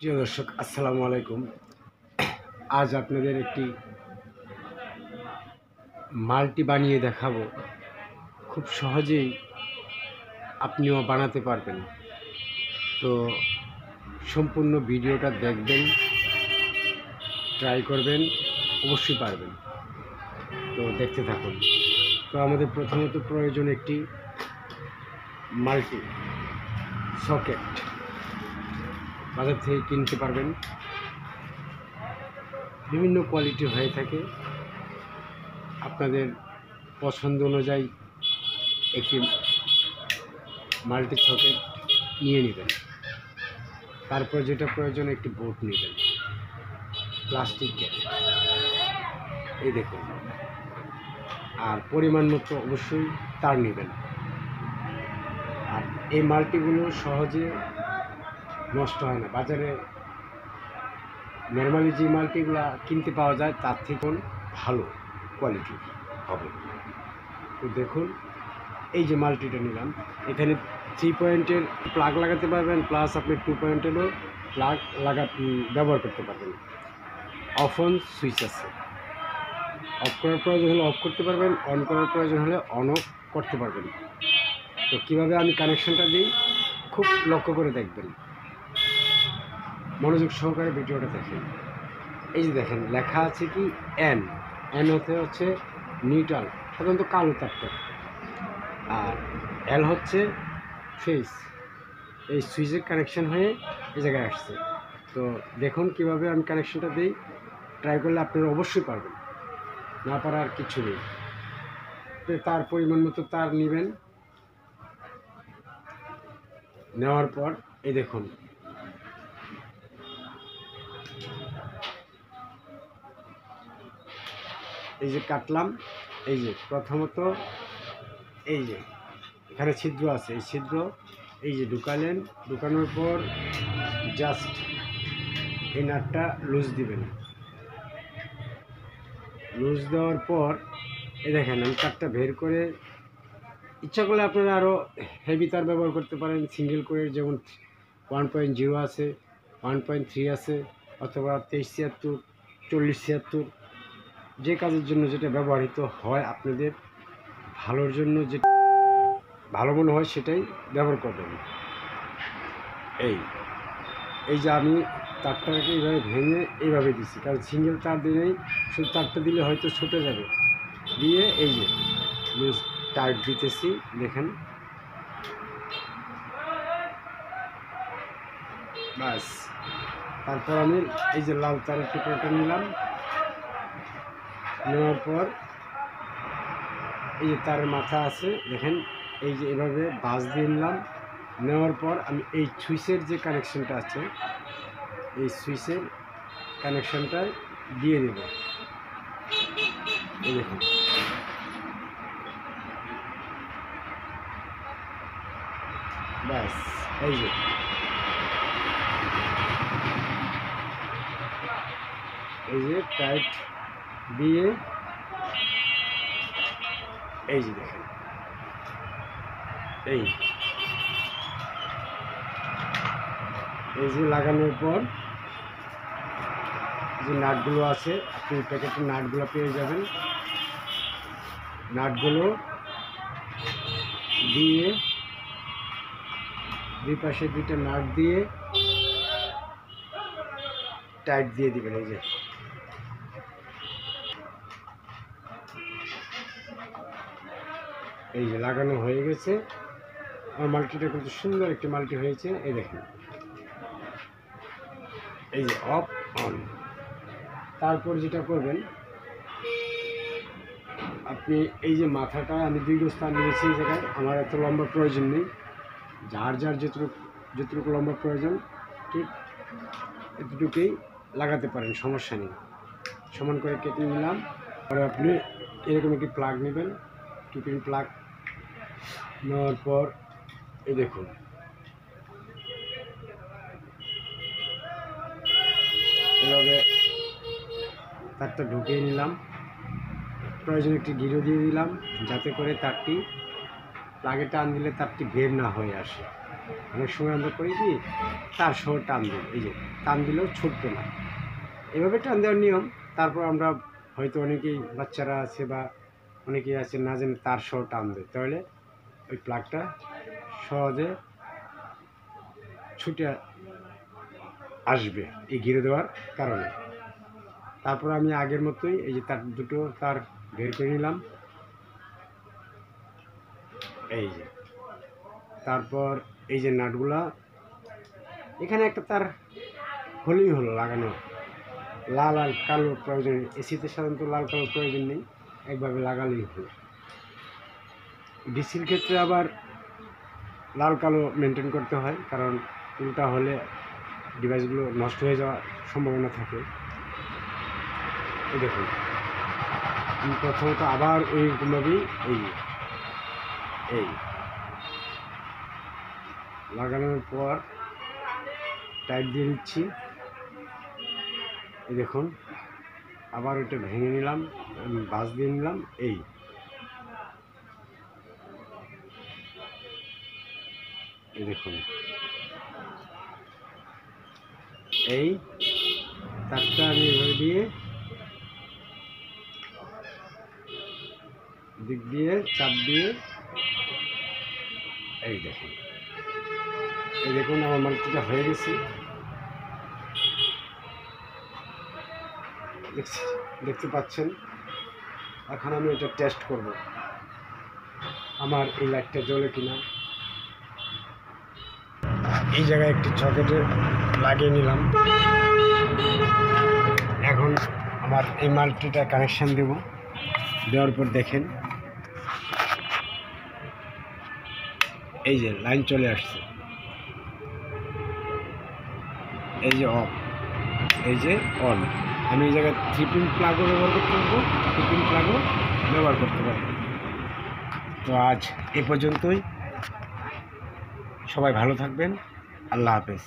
প্রিয় দর্শক, আসসালামু আলাইকুম। আজ আপনাদের একটি মাল্টি বানিয়ে দেখাবো। খুব সহজেই আপনিও বানাতে পারবেন। তো সম্পূর্ণ ভিডিওটা দেখবেন, ট্রাই করবেন, অবশ্যই পারবেন। তো দেখতে থাকুন। তো আমাদের প্রথমত প্রয়োজন একটি মাল্টি সকেট। বাজার থেকে কিনতে পারবেন, বিভিন্ন কোয়ালিটি হয়ে থাকে। আপনাদের পছন্দ অনুযায়ী একটি মাল্টি সকেট নিয়ে নেবেন। তারপর যেটা প্রয়োজন, একটি বোর্ড নেবেন, প্লাস্টিকের, এই দেখুন। আর পরিমাণ মতো অবশ্যই তার নেবেন। আর এই মাল্টিগুলো সহজে নষ্ট হয় না। বাজারে নর্মালি যে মাল্টিগুলো কিনতে পাওয়া যায় তার থেকে ভালো কোয়ালিটির হবে। তো দেখুন, এই যে মাল্টিটা নিলাম, এখানে 3 পয়েন্টের প্লাগ লাগাতে পারবেন, প্লাস আপনি 2 পয়েন্টেরও প্লাগ ব্যবহার করতে পারবেন। অফ অন সুইচ আছে, অফ করার প্রয়োজন হলে অফ করতে পারবেন, অন করার প্রয়োজন হলে অন অফ করতে পারবেন। তো কীভাবে আমি কানেকশনটা দিই খুব লক্ষ্য করে দেখবেন, মনোযোগ সহকারে ভিডিওটা দেখেন। এই যে দেখেন, লেখা আছে কি এন হচ্ছে নিউট্রাল, সাধারণত কালো তারটা, আর এল হচ্ছে ফেস। এই সুইচের কানেকশন হয়ে এই জায়গায় আসছে। তো দেখুন কিভাবে আমি কানেকশনটা দিই, ট্রাই করলে আপনারা অবশ্যই পারবেন, না পারার কিছু নেই। তো তার পরিমাণ মতো তার নেবেন, নেওয়ার পর এই দেখুন, এই যে কাটলাম, এই যে প্রথমত এই যে এখানে ছিদ্র আছে, এই ছিদ্র এই যে ঢুকালেন, ঢুকানোর পর জাস্ট এই নাটটা লুজ দিবেন। লুজ দেওয়ার পর এই দেখেন, আমি তারটা বের করে, ইচ্ছা করলে আপনারা আরও হেভি তার ব্যবহার করতে পারেন। সিঙ্গেল করে যেমন 1.0 আছে, 1.3 আছে, অথবা 2376, 4076, যে কাজের জন্য যেটা ব্যবহৃত হয়, আপনাদের ভালোর জন্য যে ভালো মনে হয় সেটাই ব্যবহার করবেন। এই যে আমি তারটাকে এইভাবে ভেঙে এইভাবে দিচ্ছি, কারণ সিঙ্গেল তার দিলেই শুধু তারটা দিলে হয়তো ছুটে যাবে। দিয়ে এই যে লুজ টাইট দিতেছি, দেখেন, বাস। তারপর আমি এই যে লাল তারের টুকরোটা নিলাম, নেওয়ার পর এই যে তারের মাথা আছে, দেখেন, এই যে এভাবে বাস দিয়ে নিলাম। নেওয়ার পর আমি এই সুইচের যে কানেকশনটা আছে, এই সুইচের কানেকশনটা দিয়ে দেব। এই দেখুন, ব্যাস। এই যে টাইট দিয়ে, এই যে দেখেন, এই যে লাগানোর পর যে নাটগুলো আছে, আপনি প্যাকেটের নাটগুলো পেয়ে যাবেন। নাটগুলো দিয়ে দুই পাশে দুইটা নাট দিয়ে টাইট দিয়ে দিবেন। এই যে লাগানো হয়ে গেছে। আমার মাল্টিটা কিন্তু সুন্দর একটি মাল্টি হয়েছে। এই দেখেন, এই যে অফ অন। তারপর যেটা করবেন, আপনি এই যে মাথাটা আমি 2 গজ তার নিয়েছি এই জায়গায়, আমার এত লম্বা প্রয়োজন নেই, যার যতটুকু লম্বা প্রয়োজন ঠিক এতটুকুই লাগাতে পারেন, সমস্যা নেই। সমান করে কেটে নিলাম। পরে আপনি এরকম একটি প্লাগ নেবেন, 2 পিন প্লাগ। নেওয়ার পর এই দেখুন, এভাবে তারটা ঢুকিয়ে নিলাম। প্রয়োজন একটি গিরো দিয়ে দিলাম, যাতে করে তারটি প্লাগে টান দিলে তারটি বের না হয়ে আসে। অনেক সময় আমরা করি কি তার সহ টান দিই, এই যে টান দিলেও ছুটবে না, এভাবে টান দেওয়ার নিয়ম। তারপর আমরা হয়তো অনেকেই বাচ্চারা আছে বা অনেকেই আছে না জানে তার সহ টান দেয়, তাহলে ওই প্লাগটা সহজে ছুটে আসবে এই ঘিরে দেওয়ার কারণে। তারপর আমি আগের মতোই এই যে তার দুটো তার বের করে নিলাম, এই যে তারপর এই যে নাটগুলা এখানে একটা তার হলেই হলো লাগানো, লাল আর কালো প্রয়োজন, এসিতে সাধারণত লাল কালো প্রয়োজন নেই, একভাবে লাগালেই হলো। ডিসির ক্ষেত্রে আবার লাল কালো মেনটেন করতে হয়, কারণ উল্টা হলে ডিভাইসগুলো নষ্ট হয়ে যাওয়ার সম্ভাবনা থাকে। এই দেখুন আমি প্রথমত আবার ওইরকমভাবেই এই লাগানোর পর টাইট দিয়ে দিচ্ছি। এই দেখুন আবার ওটা ভেঙে নিলাম, বাস দিয়ে নিলাম, এই দেখুন এই তারটা আমি এভাবে দিয়ে দিক দিয়ে চাপ দিয়ে এই দেখুন আমার মালটিটা হয়ে গেছে, দেখতে পাচ্ছেন। এখন আমি এটা টেস্ট করব আমার এই লাইটটা জ্বলে কিনা। এই জায়গায় একটি সকেটে লাগিয়ে নিলাম, এখন আমার এই মাল্টিটা কানেকশান দেব, দেওয়ার পর দেখেন এই যে লাইন চলে আসছে, এই যে অফ, এই যে অন। আমি এই জায়গায় 3 পিন প্লাগও ব্যবহার করতে পারবো, 2 পিন প্লাগও ব্যবহার করতে পারবো। তো আজ এ পর্যন্তই, সবাই ভালো থাকবেন, আল্লাহ হাফেজ।